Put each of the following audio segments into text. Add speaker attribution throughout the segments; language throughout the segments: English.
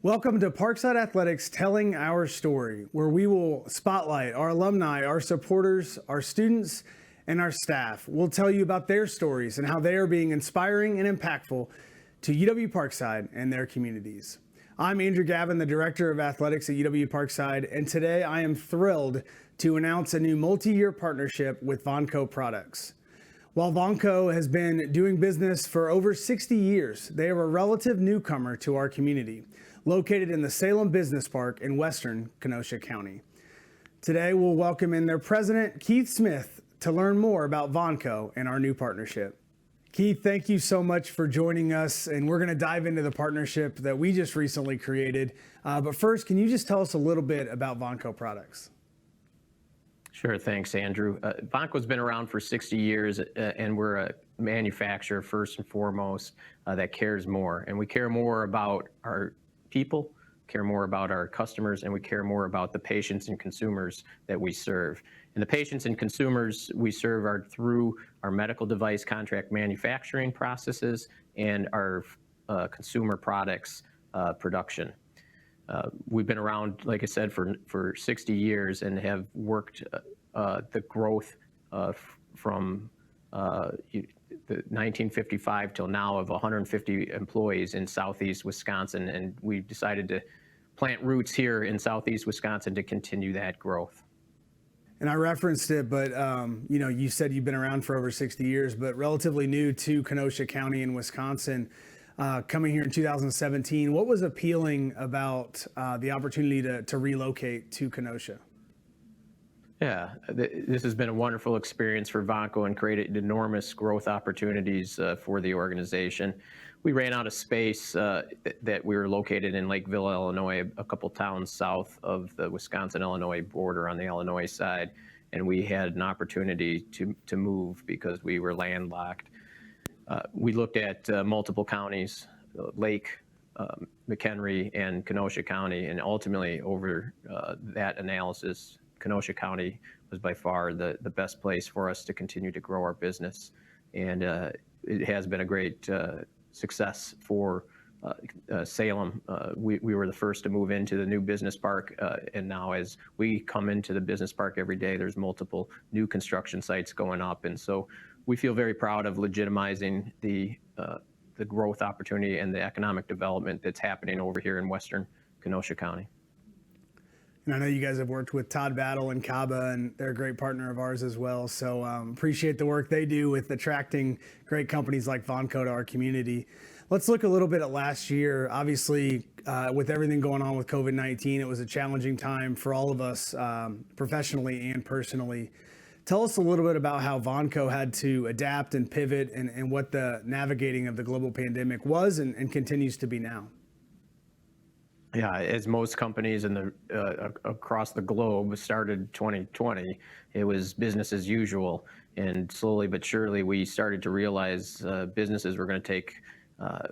Speaker 1: Welcome to Parkside Athletics Telling Our Story, where we will spotlight our alumni, our supporters, our students, and our staff. We'll tell you about their stories and how they are being inspiring and impactful to UW Parkside and their communities. I'm Andrew Gavin, the Director of Athletics at UW Parkside, and today I am thrilled to announce a new multi-year partnership with Vonco products. While Vonco has been doing business for over 60 years, they are a relative newcomer to our community, located in the Salem Business Park in western Kenosha County. Today, we'll welcome in their president, Keith Smith, to learn more about Vonco and our new partnership. Keith, thank you so much for joining us, and we're going to dive into the partnership that we just recently created. But first, can you just tell us a little bit about Vonco products?
Speaker 2: Sure, thanks, Andrew. Vonco's been around for 60 years, and we're a manufacturer, first and foremost, that cares more. And we care more about our people, care more about our customers, and we care more about the patients and consumers that we serve. And the patients and consumers we serve are through our medical device contract manufacturing processes and our consumer products production. We've been around, like I said, for 60 years and have worked the growth from the 1955 till now of 150 employees in Southeast Wisconsin, and we decided to plant roots here in Southeast Wisconsin to continue that growth.
Speaker 1: And I referenced it, but you said you've been around for over 60 years, but relatively new to Kenosha County in Wisconsin. Coming here in 2017, what was appealing about the opportunity to relocate to Kenosha?
Speaker 2: Yeah, this has been a wonderful experience for Vonco and created enormous growth opportunities for the organization. We ran out of space that we were located in Lakeville, Illinois, a couple towns south of the Wisconsin-Illinois border on the Illinois side, and we had an opportunity to move because we were landlocked. We looked at multiple counties, Lake, McHenry, and Kenosha County, and ultimately over that analysis, Kenosha County was by far the best place for us to continue to grow our business. And it has been a great success for Salem. We were the first to move into the new business park, and now as we come into the business park every day, there's multiple new construction sites going up. And so we feel very proud of legitimizing the growth opportunity and the economic development that's happening over here in western Kenosha County.
Speaker 1: And I know you guys have worked with Todd Battle and Kaba, and they're a great partner of ours as well. So appreciate the work they do with attracting great companies like Vonco to our community. Let's look a little bit at last year. Obviously, with everything going on with COVID-19, it was a challenging time for all of us professionally and personally. Tell us a little bit about how Vonco had to adapt and pivot and what the navigating of the global pandemic was and continues to be now.
Speaker 2: Yeah, as most companies across the globe started 2020, it was business as usual. And slowly but surely, we started to realize businesses were going to take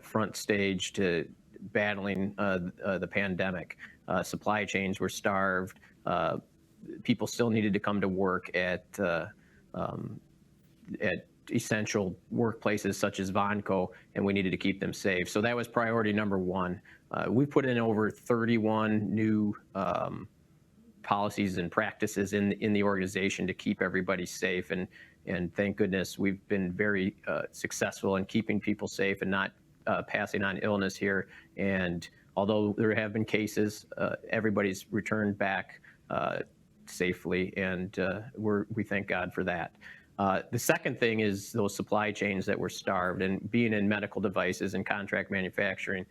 Speaker 2: front stage to battling the pandemic. Supply chains were starved. People still needed to come to work at essential workplaces such as Vonco, and we needed to keep them safe. So that was priority number one. We put in over 31 new policies and practices in the organization to keep everybody safe, and thank goodness we've been very successful in keeping people safe and not passing on illness here. And although there have been cases, everybody's returned back safely, and we thank God for that. The second thing is those supply chains that were starved, and being in medical devices and contract manufacturing,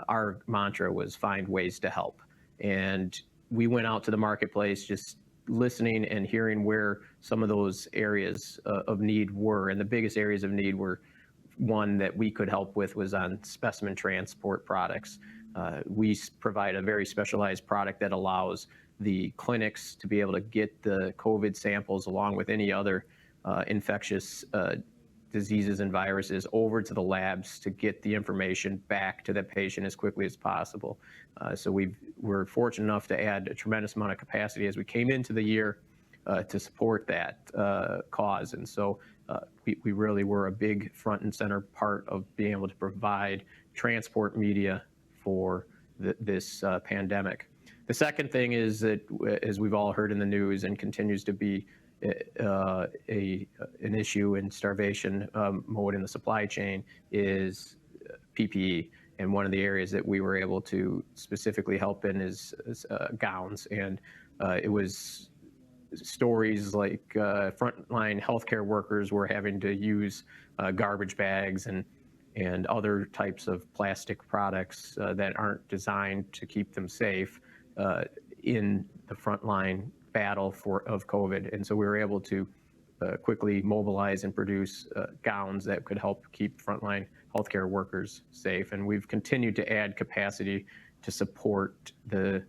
Speaker 2: our mantra was find ways to help. And we went out to the marketplace just listening and hearing where some of those areas of need were. And the biggest areas of need were one that we could help with was on specimen transport products. We provide a very specialized product that allows the clinics to be able to get the COVID samples along with any other infectious diseases and viruses over to the labs to get the information back to the patient as quickly as possible. So we're fortunate enough to add a tremendous amount of capacity as we came into the year to support that cause. And so we really were a big front and center part of being able to provide transport media for this pandemic. The second thing is that, as we've all heard in the news and continues to be an issue in starvation mode in the supply chain, is PPE. And one of the areas that we were able to specifically help in is gowns. And it was stories like frontline healthcare workers were having to use garbage bags and other types of plastic products that aren't designed to keep them safe in the frontline battle of COVID. And so we were able to quickly mobilize and produce gowns that could help keep frontline healthcare workers safe. And we've continued to add capacity to support the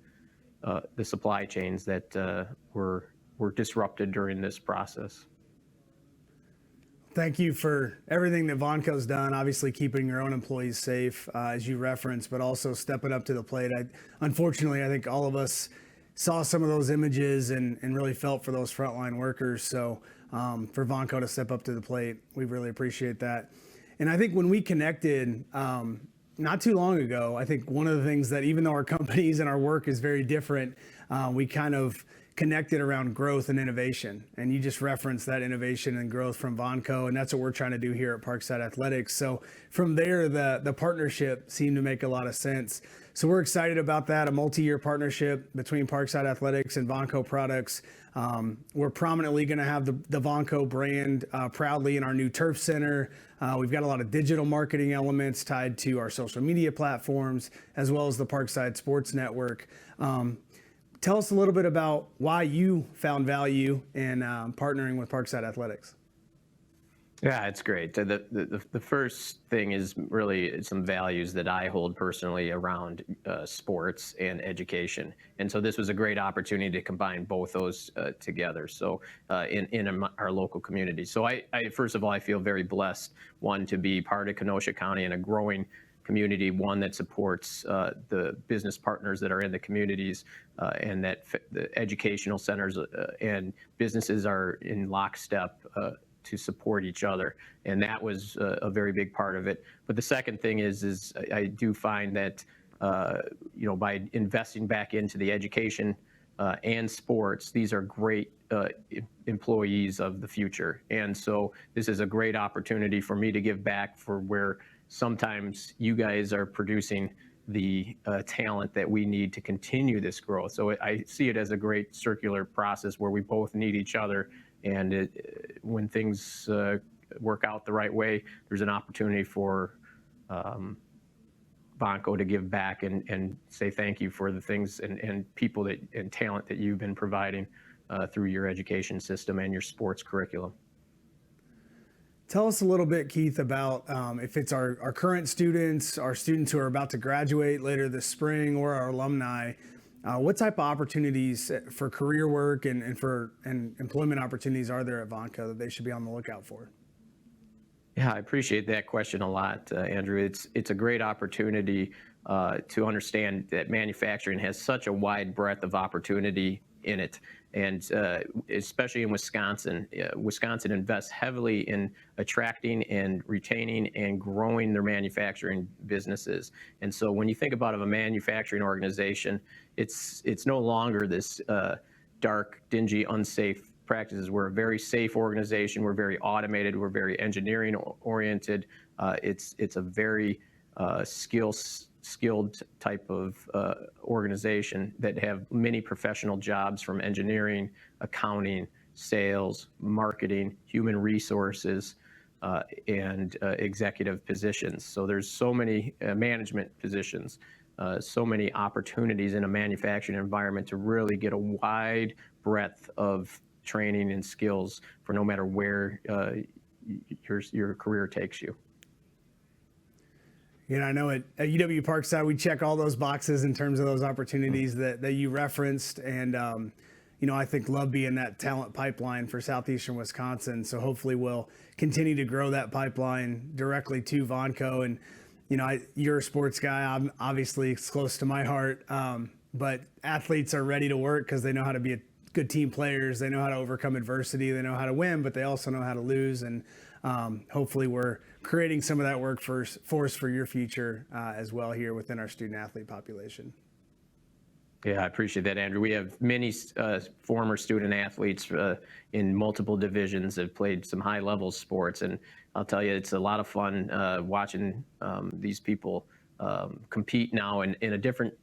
Speaker 2: supply chains that were disrupted during this process.
Speaker 1: Thank you for everything that Vonco's done, obviously keeping your own employees safe, as you referenced, but also stepping up to the plate. Unfortunately, I think all of us saw some of those images and really felt for those frontline workers. So for Vonco to step up to the plate, we really appreciate that. And I think when we connected not too long ago, I think one of the things that, even though our companies and our work is very different, we kind of connected around growth and innovation. And you just referenced that innovation and growth from Vonco, and that's what we're trying to do here at Parkside Athletics. So from there, the partnership seemed to make a lot of sense. So we're excited about that, a multi-year partnership between Parkside Athletics and Vonco products. We're prominently going to have the Vonco brand proudly in our new turf center. We've got a lot of digital marketing elements tied to our social media platforms, as well as the Parkside Sports Network. Tell us a little bit about why you found value in partnering with Parkside Athletics.
Speaker 2: Yeah, it's great. The first thing is really some values that I hold personally around sports and education. And so this was a great opportunity to combine both those together. So in our local community. So I first of all, I feel very blessed, one, to be part of Kenosha County and a growing community, one that supports the business partners that are in the communities, and that the educational centers and businesses are in lockstep to support each other. And that was a very big part of it. But the second thing is I do find that by investing back into the education and sports, these are great employees of the future. And so this is a great opportunity for me to give back, for where sometimes you guys are producing the talent that we need to continue this growth. So I see it as a great circular process where we both need each other. And when things work out the right way, there's an opportunity for Vonco to give back and say thank you for the things and people and talent that you've been providing through your education system and your sports curriculum.
Speaker 1: Tell us a little bit, Keith, about if it's our current students, our students who are about to graduate later this spring, or our alumni, what type of opportunities for career work and employment opportunities are there at Vonco that they should be on the lookout for?
Speaker 2: Yeah, I appreciate that question a lot, Andrew. It's a great opportunity to understand that manufacturing has such a wide breadth of opportunity in it. And especially in Wisconsin, Wisconsin invests heavily in attracting and retaining and growing their manufacturing businesses. And so when you think about a manufacturing organization, it's no longer this dark, dingy, unsafe practices. We're a very safe organization. We're very automated. We're very engineering oriented. It's a very skilled type of organization that have many professional jobs, from engineering, accounting, sales, marketing, human resources, and executive positions. So there's so many management positions, so many opportunities in a manufacturing environment to really get a wide breadth of training and skills for no matter where your career takes you.
Speaker 1: You know, I know at UW Parkside, we check all those boxes in terms of those opportunities that you referenced. And, I think love being that talent pipeline for Southeastern Wisconsin. So hopefully we'll continue to grow that pipeline directly to Vonco. And, you're a sports guy. Obviously, it's close to my heart. But athletes are ready to work because they know how to be good team players. They know how to overcome adversity. They know how to win, but they also know how to lose. And hopefully we're creating some of that workforce for your future as well here within our student athlete population.
Speaker 2: Yeah, I appreciate that, Andrew. We have many former student athletes in multiple divisions that played some high-level sports, and I'll tell you, it's a lot of fun watching these people compete now in a different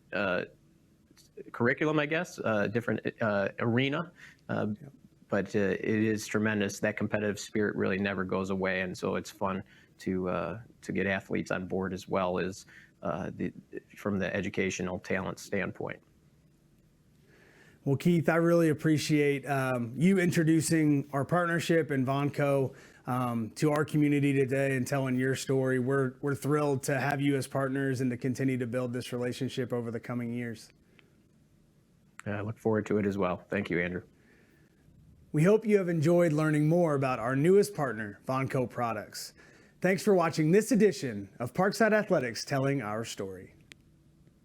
Speaker 2: curriculum, I guess, different arena. But it is tremendous. That competitive spirit really never goes away, and so it's fun to get athletes on board as well as from the educational talent standpoint.
Speaker 1: Well, Keith, I really appreciate you introducing our partnership and Vonco to our community today and telling your story. We're thrilled to have you as partners and to continue to build this relationship over the coming years.
Speaker 2: I look forward to it as well. Thank you, Andrew.
Speaker 1: We hope you have enjoyed learning more about our newest partner, Vonco Products. Thanks for watching this edition of Parkside Athletics Telling Our Story.